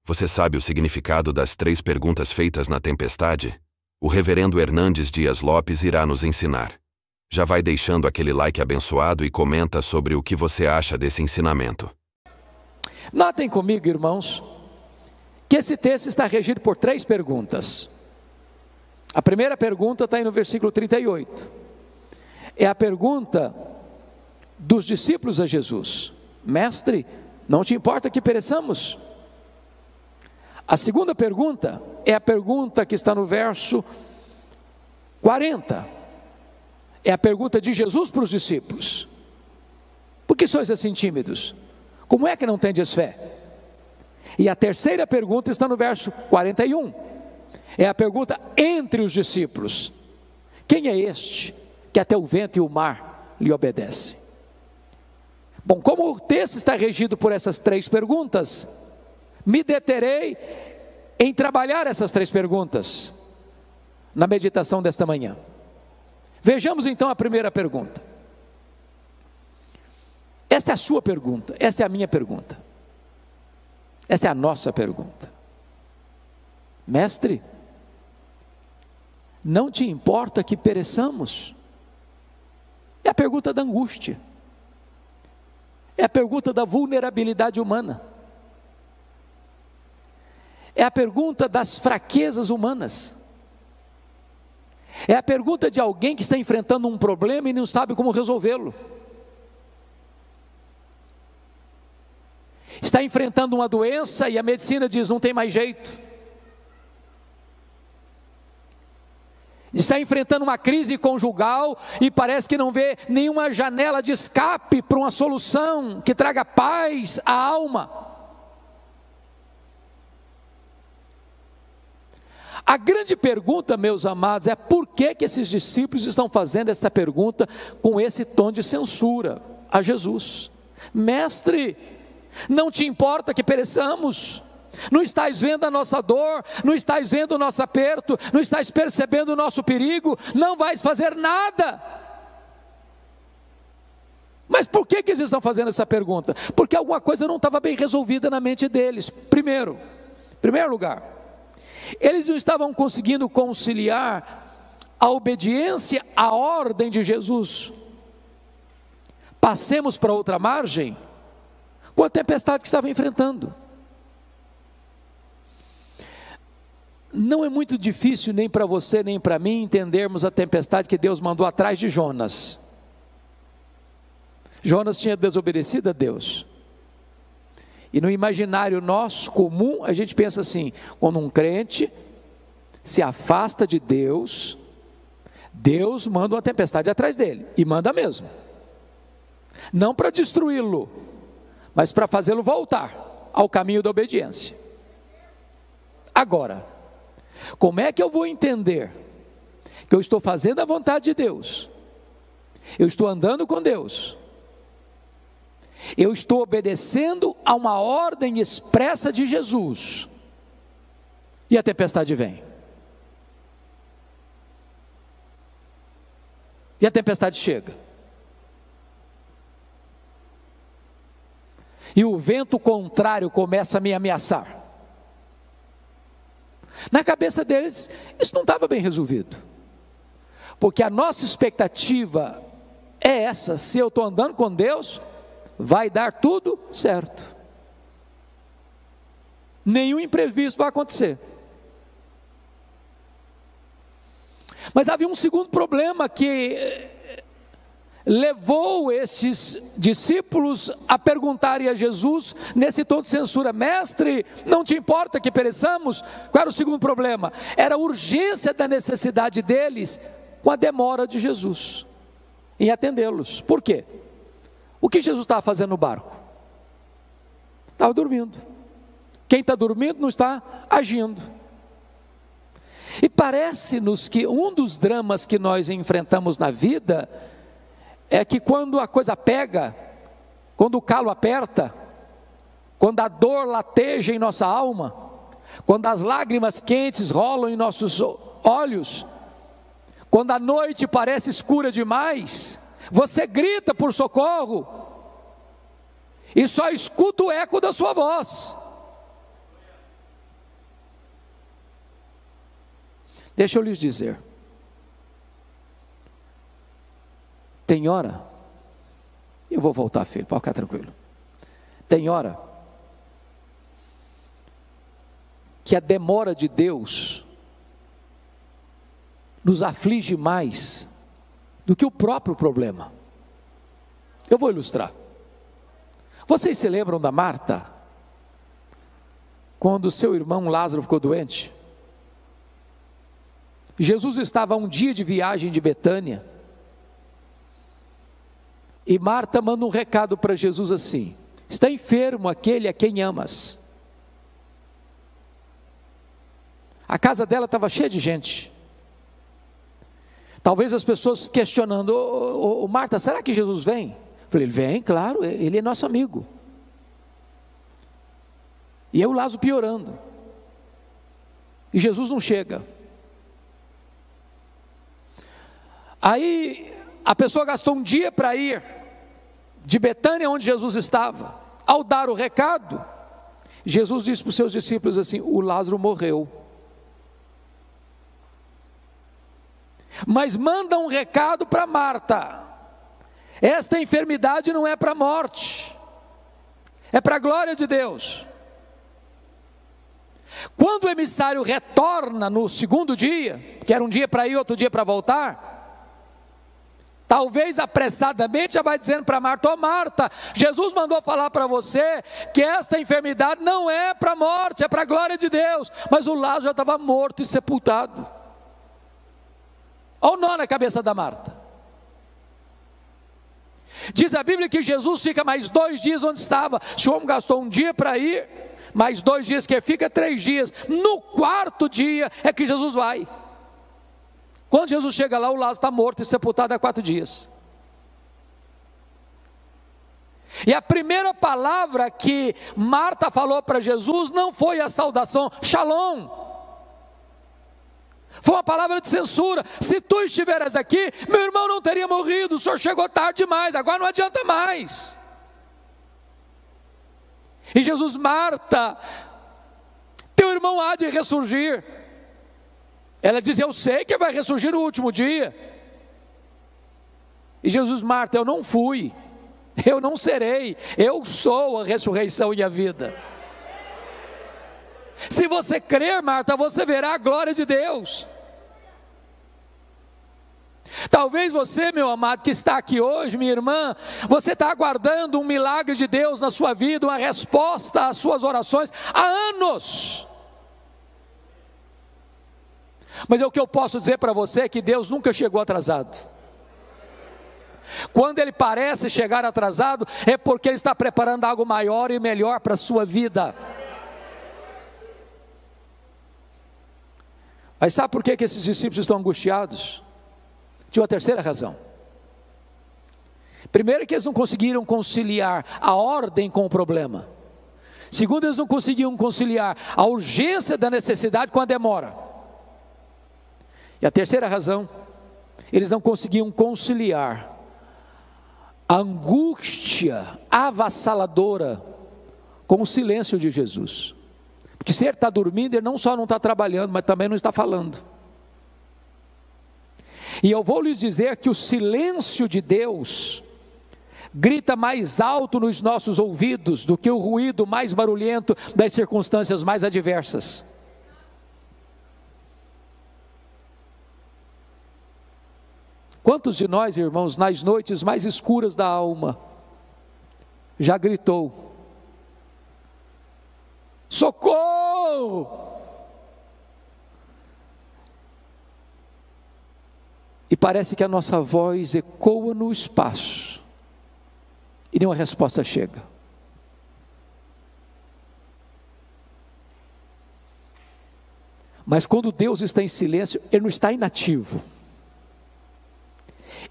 Você sabe o significado das 3 perguntas feitas na tempestade? O reverendo Hernandes Dias Lopes irá nos ensinar. Já vai deixando aquele like abençoado e comenta sobre o que você acha desse ensinamento. Notem comigo, irmãos, que esse texto está regido por 3 perguntas. A primeira pergunta está aí no versículo 38. É a pergunta dos discípulos a Jesus: Mestre, não te importa que pereçamos? A segunda pergunta é a pergunta que está no verso 40. É a pergunta de Jesus para os discípulos: Por que sois assim tímidos? Como é que não tendes fé? E a terceira pergunta está no verso 41. É a pergunta entre os discípulos: Quem é este que até o vento e o mar lhe obedecem? Bom, como o texto está regido por essas 3 perguntas, me deterei em trabalhar essas 3 perguntas na meditação desta manhã. Vejamos então a primeira pergunta. Esta é a sua pergunta, esta é a minha pergunta, esta é a nossa pergunta. Mestre, não te importa que pereçamos? É a pergunta da angústia, é a pergunta da vulnerabilidade humana, é a pergunta das fraquezas humanas, é a pergunta de alguém que está enfrentando um problema e não sabe como resolvê-lo, está enfrentando uma doença e a medicina diz: não tem mais jeito, está enfrentando uma crise conjugal e parece que não vê nenhuma janela de escape para uma solução que traga paz à alma. A grande pergunta, meus amados, é por que esses discípulos estão fazendo essa pergunta com esse tom de censura a Jesus? Mestre, não te importa que pereçamos? Não estás vendo a nossa dor? Não estás vendo o nosso aperto? Não estás percebendo o nosso perigo? Não vais fazer nada. Mas por que eles estão fazendo essa pergunta? Porque alguma coisa não estava bem resolvida na mente deles. Em primeiro lugar, eles não estavam conseguindo conciliar a obediência à ordem de Jesus: passemos para outra margem, com a tempestade que estava enfrentando. Não é muito difícil nem para você nem para mim entendermos a tempestade que Deus mandou atrás de Jonas. Jonas tinha desobedecido a Deus. E no imaginário nosso comum, a gente pensa assim: quando um crente se afasta de Deus, Deus manda uma tempestade atrás dele, e manda mesmo. Não para destruí-lo, mas para fazê-lo voltar ao caminho da obediência. Agora, como é que eu vou entender que eu estou fazendo a vontade de Deus, eu estou andando com Deus, eu estou obedecendo a uma ordem expressa de Jesus, e a tempestade vem? E a tempestade chega, e o vento contrário começa a me ameaçar. Na cabeça deles, isso não estava bem resolvido, porque a nossa expectativa é essa: se eu estou andando com Deus, vai dar tudo certo, nenhum imprevisto vai acontecer. Mas havia um segundo problema que levou esses discípulos a perguntarem a Jesus nesse tom de censura: Mestre, não te importa que pereçamos? Qual era o segundo problema? Era a urgência da necessidade deles com a demora de Jesus em atendê-los. Por quê? O que Jesus estava fazendo no barco? Estava dormindo. Quem está dormindo não está agindo. E parece-nos que um dos dramas que nós enfrentamos na vida é que quando a coisa pega, quando o calo aperta, quando a dor lateja em nossa alma, quando as lágrimas quentes rolam em nossos olhos, quando a noite parece escura demais, você grita por socorro e só escuta o eco da sua voz. Deixa eu lhes dizer, tem hora, eu vou voltar, filho, pode ficar tranquilo. Tem hora que a demora de Deus nos aflige mais do que o próprio problema. Eu vou ilustrar. Vocês se lembram da Marta? Quando seu irmão Lázaro ficou doente? Jesus estava a um dia de viagem de Betânia, e Marta manda um recado para Jesus assim: está enfermo aquele a quem amas. A casa dela estava cheia de gente. Talvez as pessoas questionando: ô Marta, será que Jesus vem? Eu falei: ele vem, claro, ele é nosso amigo. E eu, Lázaro, piorando, e Jesus não chega. Aí a pessoa gastou um dia para ir de Betânia, onde Jesus estava. Ao dar o recado, Jesus disse para os seus discípulos assim: o Lázaro morreu. Mas manda um recado para Marta: esta enfermidade não é para a morte, é para a glória de Deus. Quando o emissário retorna no segundo dia, que era um dia para ir, outro dia para voltar, talvez apressadamente já vai dizendo para Marta: ô Marta, Jesus mandou falar para você que esta enfermidade não é para a morte, é para a glória de Deus. Mas o Lázaro já estava morto e sepultado. Olha o nó na cabeça da Marta. Diz a Bíblia que Jesus fica mais 2 dias onde estava. Se o homem gastou um dia para ir, mais 2 dias que fica, 3 dias. No 4º dia é que Jesus vai. Quando Jesus chega lá, o Lázaro está morto e sepultado há 4 dias. E a primeira palavra que Marta falou para Jesus não foi a saudação Shalom. Foi uma palavra de censura: se tu estiveras aqui, meu irmão não teria morrido, o senhor chegou tarde demais, agora não adianta mais. E Jesus: Marta, teu irmão há de ressurgir. Ela diz: eu sei que vai ressurgir no último dia. E Jesus: Marta, eu não fui, eu não serei, eu sou a ressurreição e a vida. Se você crer, Marta, você verá a glória de Deus. Talvez você, meu amado, que está aqui hoje, minha irmã, você está aguardando um milagre de Deus na sua vida, uma resposta às suas orações há anos. Mas o que eu posso dizer para você é que Deus nunca chegou atrasado. Quando Ele parece chegar atrasado, é porque Ele está preparando algo maior e melhor para a sua vida. Mas sabe por que esses discípulos estão angustiados? Tinha uma terceira razão. Primeiro, que eles não conseguiram conciliar a ordem com o problema. Segundo, eles não conseguiam conciliar a urgência da necessidade com a demora. E a terceira razão, eles não conseguiam conciliar a angústia avassaladora com o silêncio de Jesus. Porque se ele está dormindo, ele não só não está trabalhando, mas também não está falando. E eu vou lhes dizer que o silêncio de Deus grita mais alto nos nossos ouvidos do que o ruído mais barulhento das circunstâncias mais adversas. Quantos de nós, irmãos, nas noites mais escuras da alma, já gritou: socorro! E parece que a nossa voz ecoa no espaço e nenhuma resposta chega. Mas quando Deus está em silêncio, Ele não está inativo.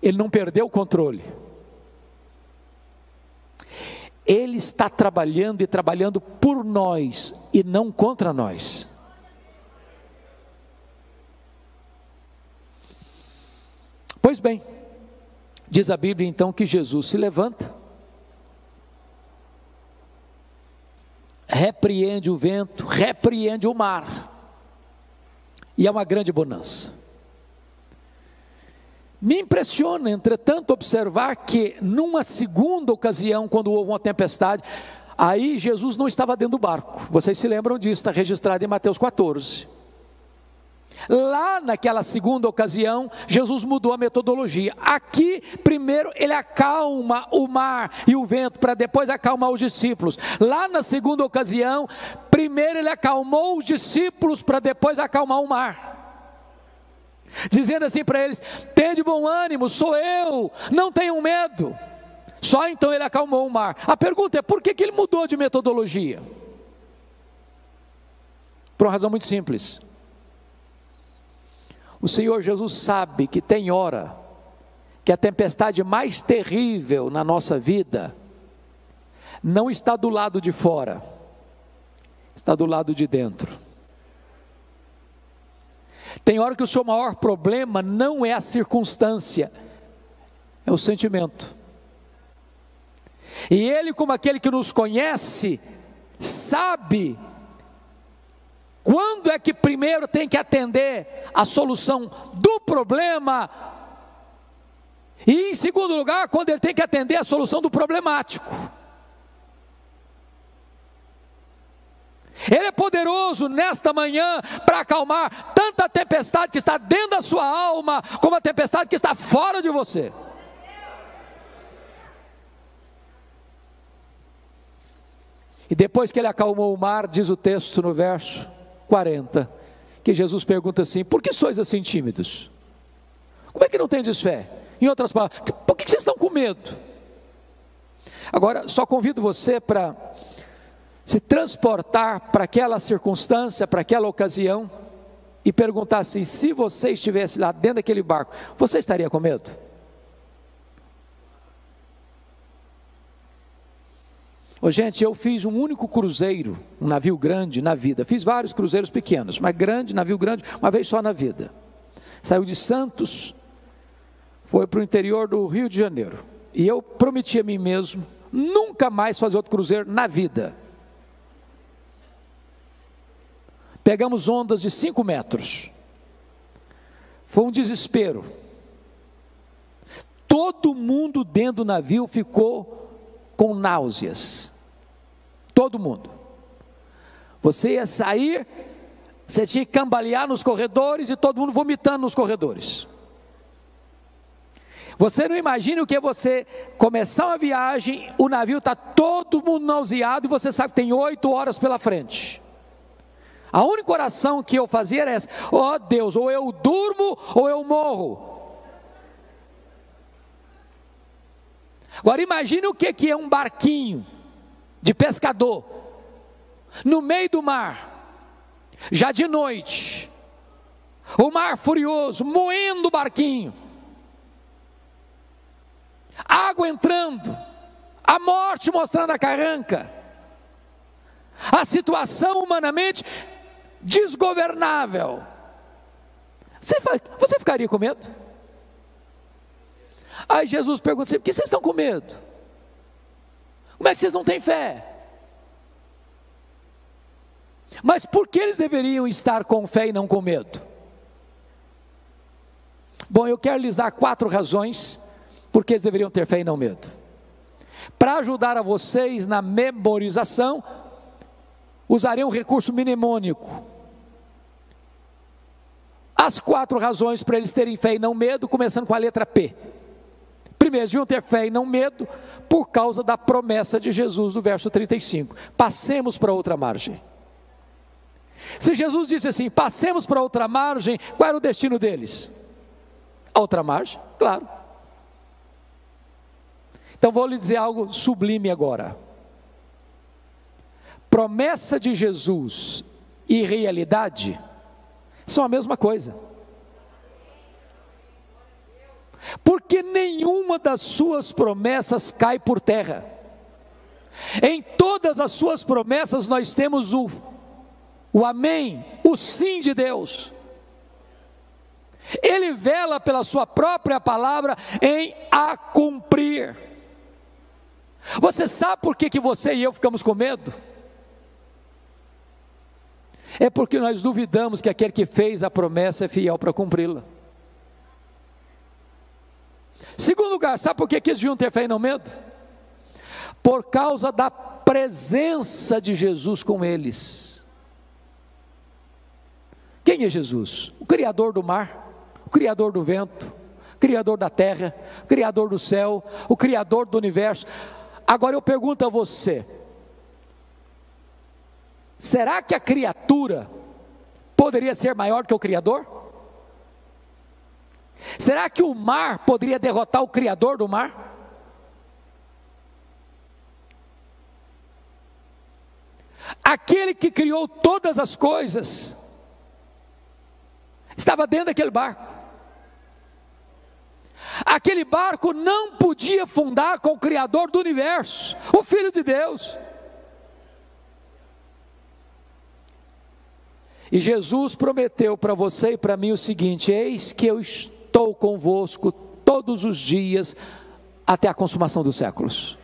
Ele não perdeu o controle. Ele está trabalhando e trabalhando por nós e não contra nós. Pois bem, diz a Bíblia então que Jesus se levanta, repreende o vento, repreende o mar, e é uma grande bonança. Me impressiona, entretanto, observar que numa segunda ocasião, quando houve uma tempestade, aí Jesus não estava dentro do barco. Vocês se lembram disso, está registrado em Mateus 14. Lá naquela segunda ocasião, Jesus mudou a metodologia. Aqui, primeiro ele acalma o mar e o vento, para depois acalmar os discípulos. Lá na segunda ocasião, primeiro ele acalmou os discípulos, para depois acalmar o mar, dizendo assim para eles: tende bom ânimo, sou eu, não tenham medo. Só então ele acalmou o mar. A pergunta é: por que ele mudou de metodologia? Por uma razão muito simples. O Senhor Jesus sabe que tem hora que a tempestade mais terrível na nossa vida não está do lado de fora, está do lado de dentro. Tem hora que o seu maior problema não é a circunstância, é o sentimento. E Ele, como aquele que nos conhece, sabe quando é que primeiro tem que atender a solução do problema, e em segundo lugar, quando Ele tem que atender a solução do problemático. Ele é poderoso nesta manhã para acalmar tanta tempestade que está dentro da sua alma, como a tempestade que está fora de você. E depois que ele acalmou o mar, diz o texto no verso 40, que Jesus pergunta assim: por que sois assim tímidos? Como é que não tendes fé? Em outras palavras, por que vocês estão com medo? Agora, só convido você para se transportar para aquela circunstância, para aquela ocasião, e perguntar assim: se você estivesse lá dentro daquele barco, você estaria com medo? Ô, gente, eu fiz um único cruzeiro, um navio grande na vida. Fiz vários cruzeiros pequenos, mas grande, navio grande, uma vez só na vida. Saiu de Santos, foi para o interior do Rio de Janeiro. E eu prometi a mim mesmo nunca mais fazer outro cruzeiro na vida. Pegamos ondas de 5 metros. Foi um desespero. Todo mundo dentro do navio ficou com náuseas. Todo mundo. Você ia sair, você tinha que cambalear nos corredores e todo mundo vomitando nos corredores. Você não imagina o que é você começar uma viagem, o navio está todo mundo nauseado e você sabe que tem 8 horas pela frente. A única oração que eu fazia era essa: ó Deus, ou eu durmo ou eu morro. Agora imagine o que é um barquinho de pescador, no meio do mar, já de noite, o mar furioso, moendo o barquinho, água entrando, a morte mostrando a carranca, a situação humanamente desgovernável. Você ficaria com medo? Aí Jesus pergunta assim: por que vocês estão com medo? Como é que vocês não têm fé? Mas por que eles deveriam estar com fé e não com medo? Bom, eu quero lhes dar 4 razões por que eles deveriam ter fé e não medo. Para ajudar a vocês na memorização, usarei um recurso mnemônico. As 4 razões para eles terem fé e não medo, começando com a letra P. Primeiro, deviam ter fé e não medo por causa da promessa de Jesus do verso 35. Passemos para outra margem. Se Jesus disse assim: passemos para outra margem, qual era o destino deles? A outra margem, claro. Então vou lhe dizer algo sublime agora. Promessa de Jesus e realidade são a mesma coisa. Porque nenhuma das suas promessas cai por terra. Em todas as suas promessas nós temos o amém, o sim de Deus. Ele vela pela sua própria palavra em a cumprir. Você sabe por que você e eu ficamos com medo? é porque nós duvidamos que aquele que fez a promessa é fiel para cumpri-la. Segundo lugar, sabe por que eles deviam ter fé e não medo? Por causa da presença de Jesus com eles. Quem é Jesus? O Criador do mar, o Criador do vento, o Criador da terra, o Criador do céu, o Criador do universo. Agora eu pergunto a você, será que a criatura poderia ser maior que o Criador? Será que o mar poderia derrotar o Criador do mar? Aquele que criou todas as coisas estava dentro daquele barco. Aquele barco não podia afundar com o Criador do universo, o Filho de Deus. E Jesus prometeu para você e para mim o seguinte: eis que eu estou convosco todos os dias até a consumação dos séculos.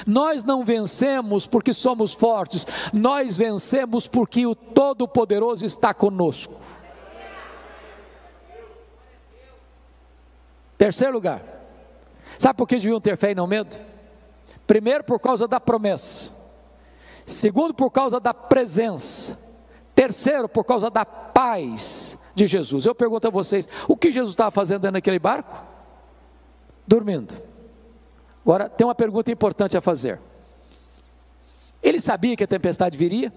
Nós não vencemos porque somos fortes, nós vencemos porque o Todo-Poderoso está conosco. Terceiro lugar, sabe por que deviam ter fé e não medo? Primeiro, por causa da promessa. Segundo, por causa da presença. Terceiro, por causa da paz de Jesus. Eu pergunto a vocês, o que Jesus estava fazendo dentro daquele barco? Dormindo. Agora, tem uma pergunta importante a fazer. Ele sabia que a tempestade viria?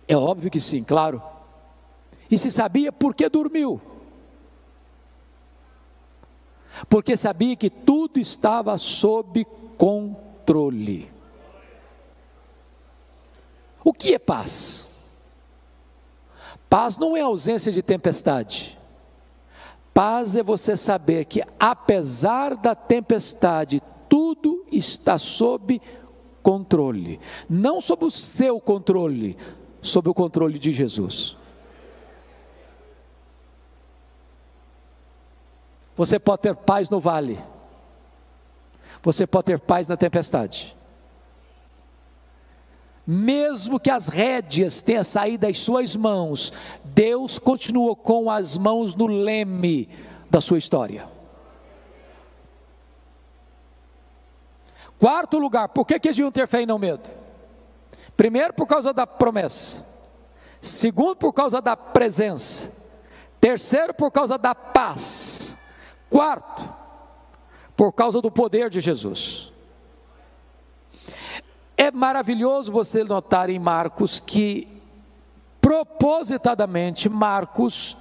É óbvio que sim, claro. E se sabia, por que dormiu? Porque sabia que tudo estava sob controle. O que é paz? Paz não é ausência de tempestade. Paz é você saber que apesar da tempestade, tudo está sob controle. Não sob o seu controle, sob o controle de Jesus. Você pode ter paz no vale. Você pode ter paz na tempestade. Mesmo que as rédeas tenham saído das suas mãos, Deus continua com as mãos no leme da sua história. Quarto lugar, por que eles deviam ter fé e não medo? Primeiro, por causa da promessa. Segundo, por causa da presença. Terceiro, por causa da paz. Quarto, por causa do poder de Jesus. É maravilhoso você notar em Marcos que, propositadamente, Marcos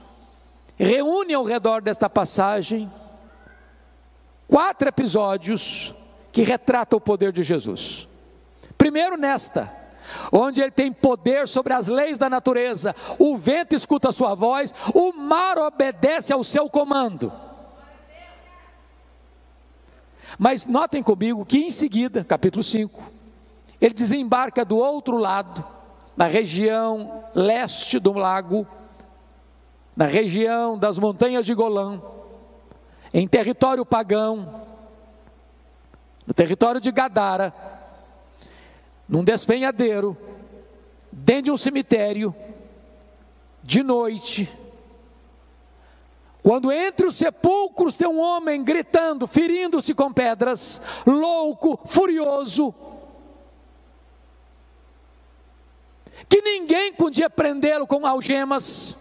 reúne ao redor desta passagem 4 episódios que retratam o poder de Jesus. Primeiro nesta, onde ele tem poder sobre as leis da natureza, o vento escuta a sua voz, o mar obedece ao seu comando. Mas notem comigo que em seguida, capítulo 5, ele desembarca do outro lado, na região leste do lago, na região das montanhas de Golã, em território pagão, no território de Gadara, num despenhadeiro, dentro de um cemitério, de noite, quando entre os sepulcros tem um homem gritando, ferindo-se com pedras, louco, furioso, que ninguém podia prendê-lo com algemas.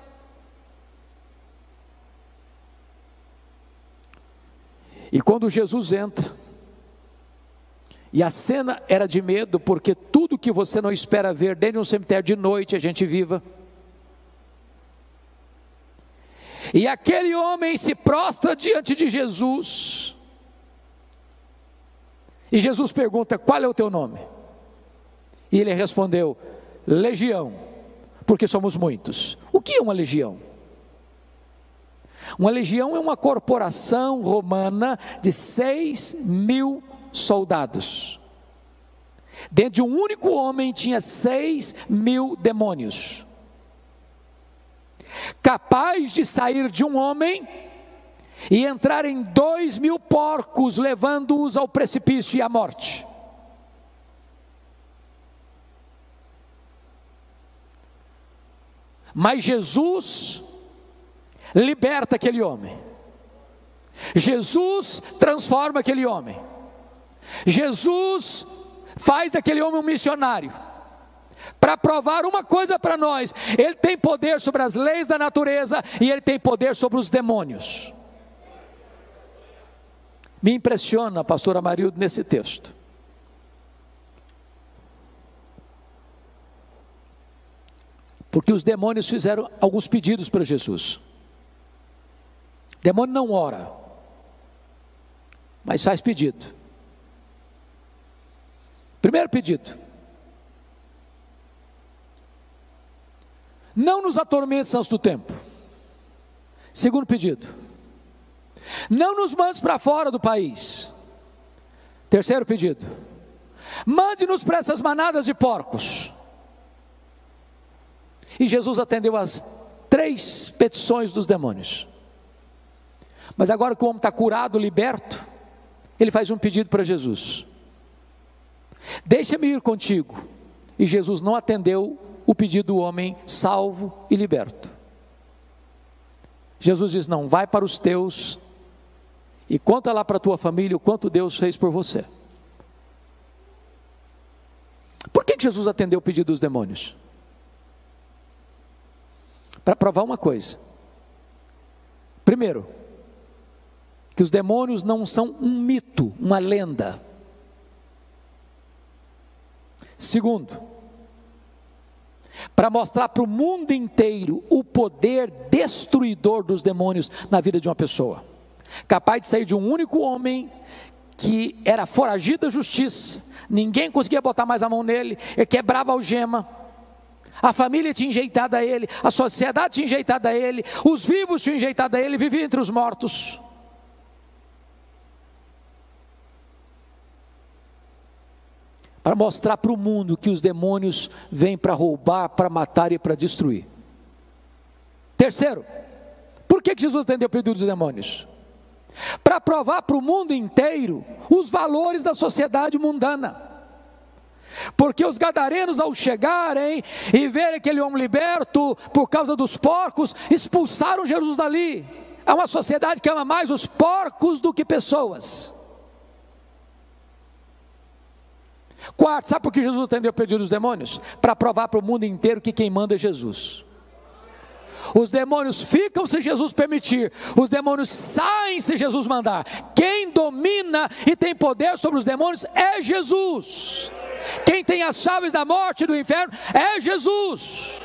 E quando Jesus entra, e a cena era de medo, porque tudo que você não espera ver dentro de um cemitério de noite, a gente viva. E aquele homem se prostra diante de Jesus. E Jesus pergunta: qual é o teu nome? E ele respondeu: legião, porque somos muitos. O que é uma legião? Uma legião é uma corporação romana de 6.000 soldados. Dentro de um único homem tinha 6.000 demônios, capaz de sair de um homem e entrar em 2.000 porcos, levando-os ao precipício e à morte. Mas Jesus liberta aquele homem. Jesus transforma aquele homem. Jesus faz daquele homem um missionário. Para provar uma coisa para nós: ele tem poder sobre as leis da natureza e ele tem poder sobre os demônios. Me impressiona, pastor Amarildo, nesse texto. Porque os demônios fizeram alguns pedidos para Jesus. O demônio não ora, mas faz pedido. Primeiro pedido: não nos atormentes antes do tempo. Segundo pedido: não nos mandes para fora do país. Terceiro pedido: mande-nos para essas manadas de porcos. E Jesus atendeu as 3 petições dos demônios. Mas agora que o homem está curado, liberto, ele faz um pedido para Jesus: deixa-me ir contigo. E Jesus não atendeu o pedido do homem salvo e liberto. Jesus diz: não, vai para os teus e conta lá para a tua família o quanto Deus fez por você. Por que Jesus atendeu o pedido dos demônios? Para provar uma coisa. Primeiro, que os demônios não são um mito, uma lenda. Segundo, para mostrar para o mundo inteiro o poder destruidor dos demônios na vida de uma pessoa, capaz de sair de um único homem que era foragido da justiça, ninguém conseguia botar mais a mão nele, ele quebrava a algema, a família tinha enjeitado a ele, a sociedade tinha enjeitado a ele, os vivos tinham enjeitado a ele, vivia entre os mortos. Para mostrar para o mundo que os demônios vêm para roubar, para matar e para destruir. Terceiro, por que Jesus atendeu o pedido dos demônios? Para provar para o mundo inteiro os valores da sociedade mundana. Porque os gadarenos, ao chegarem e verem aquele homem liberto por causa dos porcos, expulsaram Jesus dali. É uma sociedade que ama mais os porcos do que pessoas. Quarto, sabe por que Jesus atendeu o pedido dos demônios? Para provar para o mundo inteiro que quem manda é Jesus. Os demônios ficam se Jesus permitir, os demônios saem se Jesus mandar. Quem domina e tem poder sobre os demônios é Jesus. Quem tem as chaves da morte e do inferno é Jesus.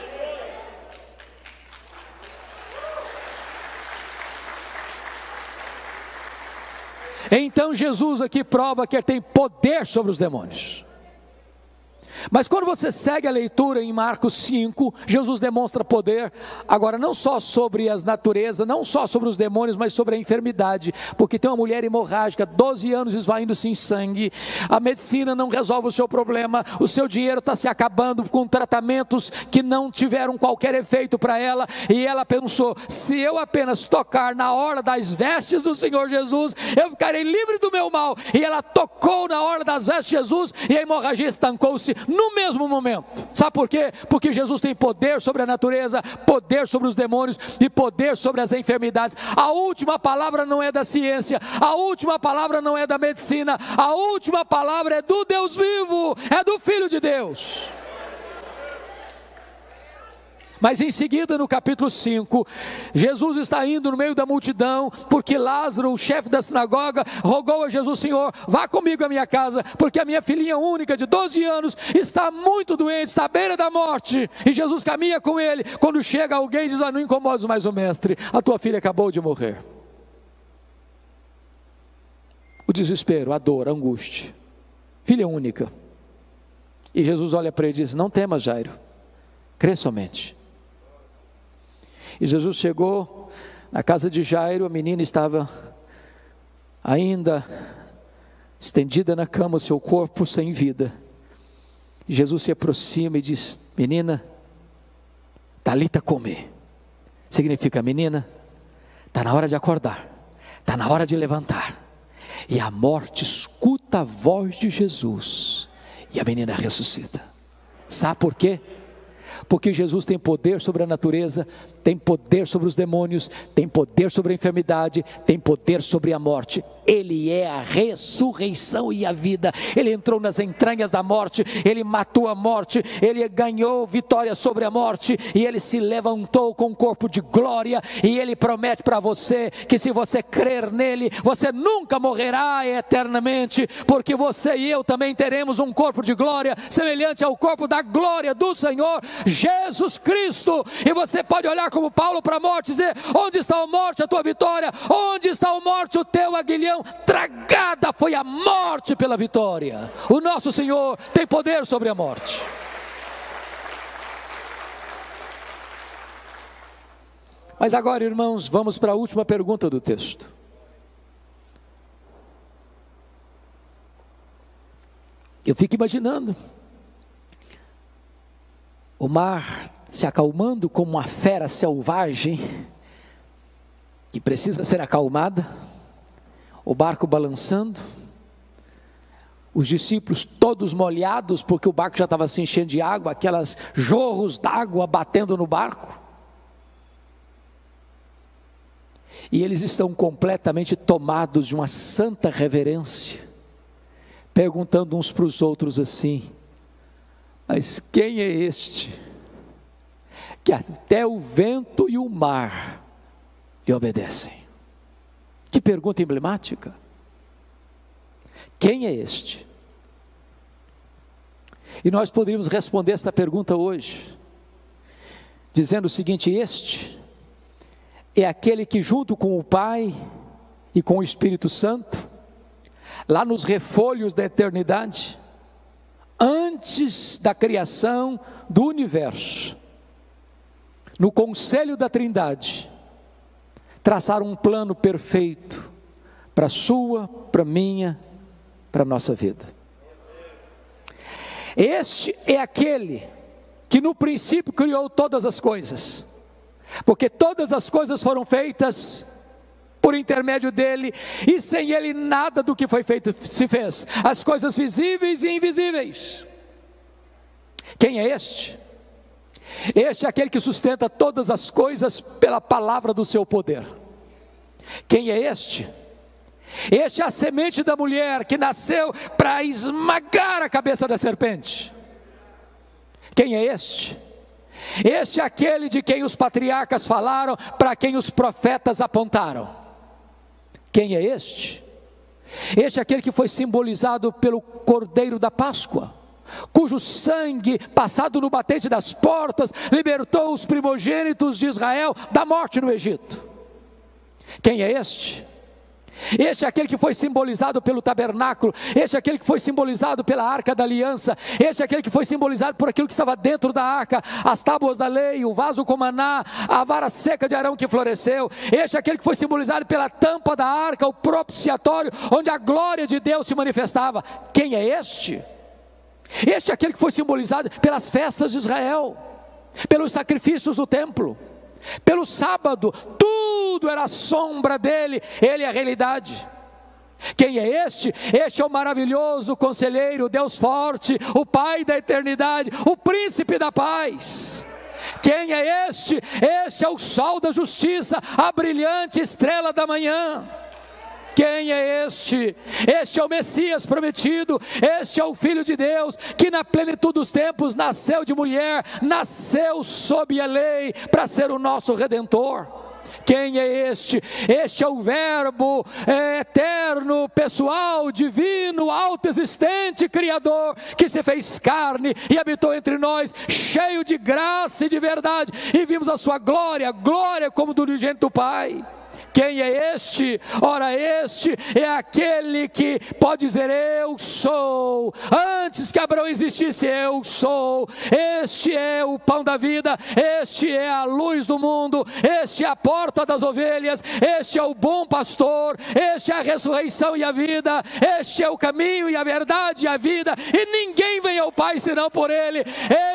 Então Jesus aqui prova que ele tem poder sobre os demônios. Mas quando você segue a leitura em Marcos 5, Jesus demonstra poder, agora não só sobre as naturezas, não só sobre os demônios, mas sobre a enfermidade, porque tem uma mulher hemorrágica, 12 anos esvaindo-se em sangue, a medicina não resolve o seu problema, o seu dinheiro está se acabando com tratamentos que não tiveram qualquer efeito para ela, e ela pensou: se eu apenas tocar na hora das vestes do Senhor Jesus, eu ficarei livre do meu mal. E ela tocou na hora das vestes de Jesus, e a hemorragia estancou-se no mesmo momento. Sabe por quê? Porque Jesus tem poder sobre a natureza, poder sobre os demônios e poder sobre as enfermidades. A última palavra não é da ciência, a última palavra não é da medicina, a última palavra é do Deus vivo, é do Filho de Deus. Mas em seguida, no capítulo 5, Jesus está indo no meio da multidão, porque Lázaro, o chefe da sinagoga, rogou a Jesus: Senhor, vá comigo à minha casa, porque a minha filhinha única de 12 anos está muito doente, está à beira da morte. E Jesus caminha com ele. Quando chega alguém, diz: não incomodes mais o mestre, a tua filha acabou de morrer. O desespero, a dor, a angústia, filha única. E Jesus olha para ele e diz: não temas, Jairo, crê somente. E Jesus chegou na casa de Jairo, a menina estava ainda estendida na cama, o seu corpo sem vida. Jesus se aproxima e diz: menina, talita cumi, significa: menina, está na hora de acordar, está na hora de levantar. E a morte escuta a voz de Jesus, e a menina ressuscita. Sabe por quê? Porque Jesus tem poder sobre a natureza, tem poder sobre os demônios, tem poder sobre a enfermidade, tem poder sobre a morte. Ele é a ressurreição e a vida. Ele entrou nas entranhas da morte, ele matou a morte, ele ganhou vitória sobre a morte, e ele se levantou com um corpo de glória, e ele promete para você, que se você crer nele, você nunca morrerá eternamente, porque você e eu também teremos um corpo de glória, semelhante ao corpo da glória do Senhor Jesus Cristo. E você pode olhar como Paulo para a morte e dizer: onde está a morte, a tua vitória? Onde está a morte, o teu aguilhão? Tragada foi a morte pela vitória. O nosso Senhor tem poder sobre a morte. Mas agora, irmãos, vamos para a última pergunta do texto. Eu fico imaginando o mar se acalmando como uma fera selvagem que precisa ser acalmada, o barco balançando, os discípulos todos molhados porque o barco já estava se enchendo de água, aquelas jorros d'água batendo no barco, e eles estão completamente tomados de uma santa reverência, perguntando uns para os outros assim: mas quem é este que até o vento e o mar lhe obedecem? Que pergunta emblemática. Quem é este? E nós poderíamos responder essa pergunta hoje dizendo o seguinte: este é aquele que, junto com o Pai e com o Espírito Santo, lá nos refolhos da eternidade, antes da criação do universo, no conselho da Trindade, traçaram um plano perfeito para a sua, para a minha, para a nossa vida. Este é aquele que no princípio criou todas as coisas, porque todas as coisas foram feitas por intermédio dele, e sem ele nada do que foi feito se fez, as coisas visíveis e invisíveis. Quem é este? Este é aquele que sustenta todas as coisas pela palavra do seu poder. Quem é este? Este é a semente da mulher que nasceu para esmagar a cabeça da serpente. Quem é este? Este é aquele de quem os patriarcas falaram, para quem os profetas apontaram. Quem é este? Este é aquele que foi simbolizado pelo Cordeiro da Páscoa, cujo sangue, passado no batente das portas, libertou os primogênitos de Israel da morte no Egito. Quem é este? Este é aquele que foi simbolizado pelo tabernáculo, este é aquele que foi simbolizado pela arca da aliança, este é aquele que foi simbolizado por aquilo que estava dentro da arca, as tábuas da lei, o vaso com maná, a vara seca de Arão que floresceu. Este é aquele que foi simbolizado pela tampa da arca, o propiciatório, onde a glória de Deus se manifestava. Quem é este? Este é aquele que foi simbolizado pelas festas de Israel, pelos sacrifícios do templo, pelo sábado. Tudo era a sombra dele, ele é a realidade. Quem é este? Este é o maravilhoso conselheiro, Deus forte, o Pai da eternidade, o príncipe da paz. Quem é este? Este é o sol da justiça, a brilhante estrela da manhã. Quem é este? Este é o Messias prometido, este é o Filho de Deus, que na plenitude dos tempos nasceu de mulher, nasceu sob a lei, para ser o nosso Redentor. Quem é este? Este é o Verbo eterno, pessoal, divino, autoexistente, Criador, que se fez carne e habitou entre nós, cheio de graça e de verdade, e vimos a sua glória, glória como do unigênito Pai. Quem é este? Ora, este é aquele que pode dizer: eu sou. Antes que Abraão existisse, eu sou. Este é o pão da vida, este é a luz do mundo, este é a porta das ovelhas, este é o bom pastor, este é a ressurreição e a vida, este é o caminho e a verdade e a vida, e ninguém vem ao Pai senão por ele.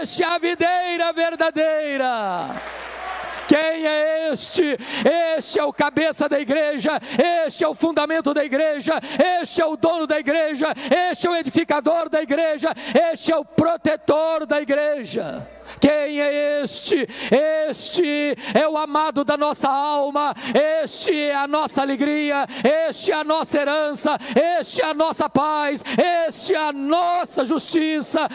Este é a videira verdadeira. Quem é este? Este é o cabeça da igreja, este é o fundamento da igreja, este é o dono da igreja, este é o edificador da igreja, este é o protetor da igreja. Quem é este? Este é o amado da nossa alma, este é a nossa alegria, este é a nossa herança, este é a nossa paz, este é a nossa justiça,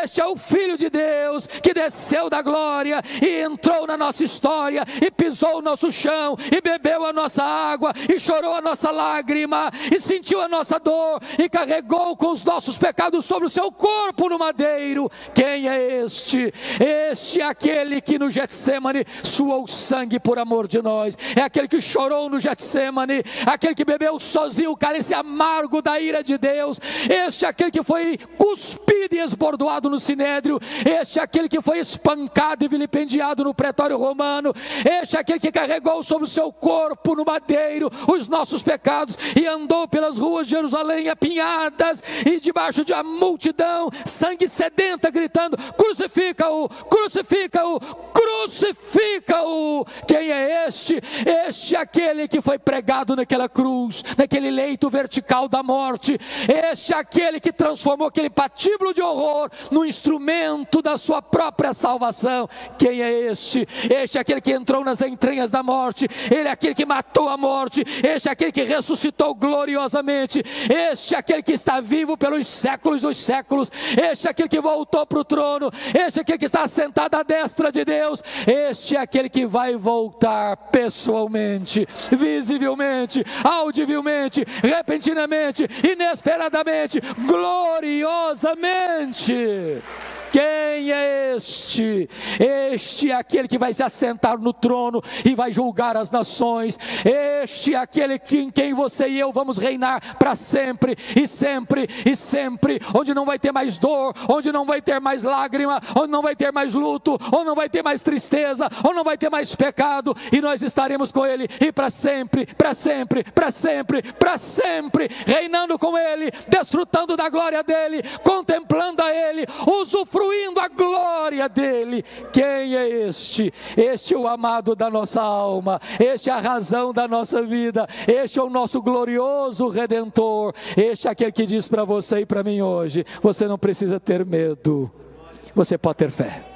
este é o Filho de Deus que desceu da glória e entrou na nossa história e pisou o nosso chão e bebeu a nossa água e chorou a nossa lágrima e sentiu a nossa dor e carregou com os nossos pecados sobre o seu corpo no madeiro. Quem é este? Este é aquele que no Getsemane suou sangue por amor de nós, é aquele que chorou no Getsemane, aquele que bebeu sozinho o cálice amargo da ira de Deus, este é aquele que foi cuspido e esbordoado no sinédrio, este é aquele que foi espancado e vilipendiado no pretório romano, este é aquele que carregou sobre o seu corpo no madeiro os nossos pecados e andou pelas ruas de Jerusalém apinhadas e debaixo de uma multidão sangue sedenta gritando: crucifica-o, crucifica-o, crucifica-o. Quem é este? Este é aquele que foi pregado naquela cruz, naquele leito vertical da morte, este é aquele que transformou aquele patíbulo de horror no instrumento da sua própria salvação. Quem é este? Este é aquele que entrou nas entranhas da morte, ele é aquele que matou a morte, este é aquele que ressuscitou gloriosamente, este é aquele que está vivo pelos séculos dos séculos, este é aquele que voltou para o trono, este é aquele que está assentado à destra de Deus, este é aquele que vai voltar pessoalmente, visivelmente, audivelmente, repentinamente, inesperadamente, gloriosamente. Quem é este? Este é aquele que vai se assentar no trono e vai julgar as nações. Este é aquele em quem você e eu vamos reinar para sempre e sempre e sempre, onde não vai ter mais dor, onde não vai ter mais lágrima, onde não vai ter mais luto, onde não vai ter mais tristeza, onde não vai ter mais pecado, e nós estaremos com ele e para sempre, para sempre, para sempre, para sempre, reinando com ele, desfrutando da glória dele, contemplando a ele, usufruindo a glória dele. Quem é este? Este é o amado da nossa alma, este é a razão da nossa vida, este é o nosso glorioso Redentor, este é aquele que diz para você e para mim hoje: você não precisa ter medo, você pode ter fé.